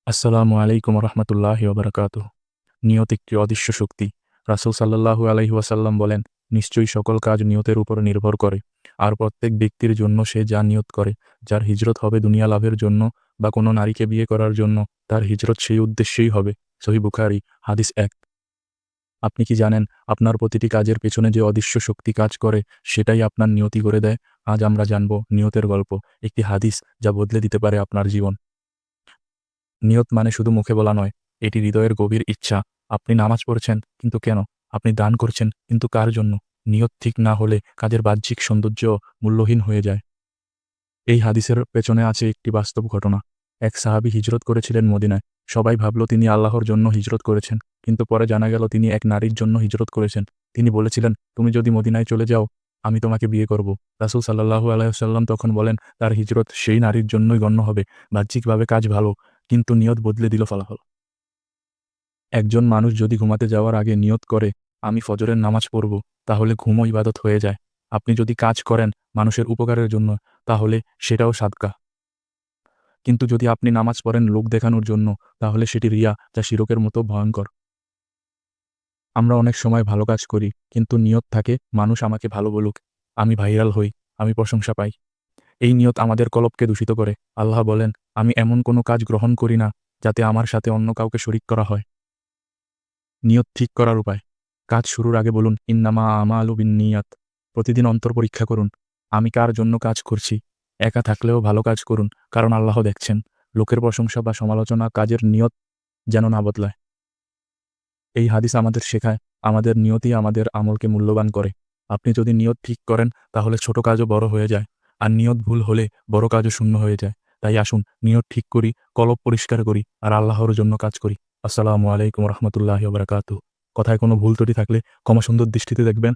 আসসালামু আলাইকুম রহমতুল্লাহি ওবরাকাতুহ। নিয়ত একটি অদৃশ্য শক্তি। রাসূল সাল্লাল্লাহু আলাইহি ওয়াসাল্লাম বলেন, নিশ্চয়ই সকল কাজ নিয়তের উপর নির্ভর করে। আর প্রত্যেক ব্যক্তির জন্য সে যা নিয়ত করে, যার হিজরত হবে দুনিয়া লাভের জন্য বা কোনো নারীকে বিয়ে করার জন্য, তার হিজরত সেই উদ্দেশ্যেই হবে। সহিহ বুখারী হাদিস ১। আপনি কি জানেন আপনার প্রতিটি কাজের পেছনে যে অদৃশ্য শক্তি কাজ করে সেটাই আপনার নিয়তি করে দেয়? আজ আমরা জানব নিয়তের গল্প, একটি হাদিস যা বদলে দিতে পারে আপনার জীবন। নিয়ত মানে শুধু মুখে বলা নয়, এটি হৃদয়ের গভীর ইচ্ছা। আপনি নামাজ পড়ছেন, কিন্তু কেন? আপনি দান করছেন, কিন্তু কার জন্য? নিয়ত ঠিক না হলে কাজের বাহ্যিক সৌন্দর্য মূল্যহীন হয়ে যায়। এই হাদিসের পেছনে আছে একটি বাস্তব ঘটনা। এক সাহাবী হিজরত করেছিলেন মদিনায়। সবাই ভাবল তিনি আল্লাহর জন্য হিজরত করেছেন, কিন্তু পরে জানা গেল তিনি এক নারীর জন্য হিজরত করেছেন। তিনি বলেছিলেন, তুমি যদি মদিনায় চলে যাও, আমি তোমাকে বিয়ে করব। রাসূল সাল্লাল্লাহু আলাইহি ওয়াসাল্লাম তখন বলেন, তার হিজরত সেই নারীর জন্যই গণ্য হবে। বাহ্যিকভাবে কাজ ভালো, কিন্তু নিয়ত বদলে দিল ফলাফল। একজন মানুষ যদি ঘুমাতে যাওয়ার আগে নিয়ত করে, আমি ফজরের নামাজ পড়ব, তাহলে ঘুমও ইবাদত হয়ে যায়। আপনি যদি কাজ করেন মানুষের উপকারের জন্য, তাহলে সেটাও সাদকা। কিন্তু যদি আপনি নামাজ পড়েন লোক দেখানোর জন্য, তাহলে সেটি রিয়া, যা শিরকের মতো ভয়ঙ্কর। আমরা অনেক সময় ভালো কাজ করি, কিন্তু নিয়ত থাকে মানুষ আমাকে ভালো বলুক, আমি ভাইরাল হই, আমি প্রশংসা পাই। এই নিয়ত আমাদের কলবকে দূষিত করে। আল্লাহ বলেন, আমি এমন কোনো কাজ গ্রহণ করি না যাতে আমার সাথে অন্য কাউকে শরিক করা হয়। নিয়ত ঠিক করার উপায়। কাজ শুরুর আগে বলুন, ইন্নামা আমালু বিন্নিয়াত। প্রতিদিন অন্তর পরীক্ষা করুন, আমি কার জন্য কাজ করছি। একা থাকলেও ভালো কাজ করুন, কারণ আল্লাহ দেখছেন। লোকের প্রশংসা বা সমালোচনা কাজের নিয়ত যেন না বদলায়। এই হাদিস আমাদের শেখায়, আমাদের নিয়তই আমাদের আমলকে মূল্যবান করে। আপনি যদি নিয়ত ঠিক করেন, তাহলে ছোট কাজও বড় হয়ে যায়। আর নিয়ত ভুল হলে বড় কাজও শূন্য হয়ে যায়। তাই আসুন নিয়ত ঠিক করি, কলব পরিষ্কার করি, আর আল্লাহর জন্য কাজ করি। আসসালামু আলাইকুম রহমতুল্লাহি ওয়া বারাকাতুহু। কথায় কোনো ভুল ত্রুটি থাকলে ক্ষমা সুন্দর দৃষ্টিতে দেখবেন।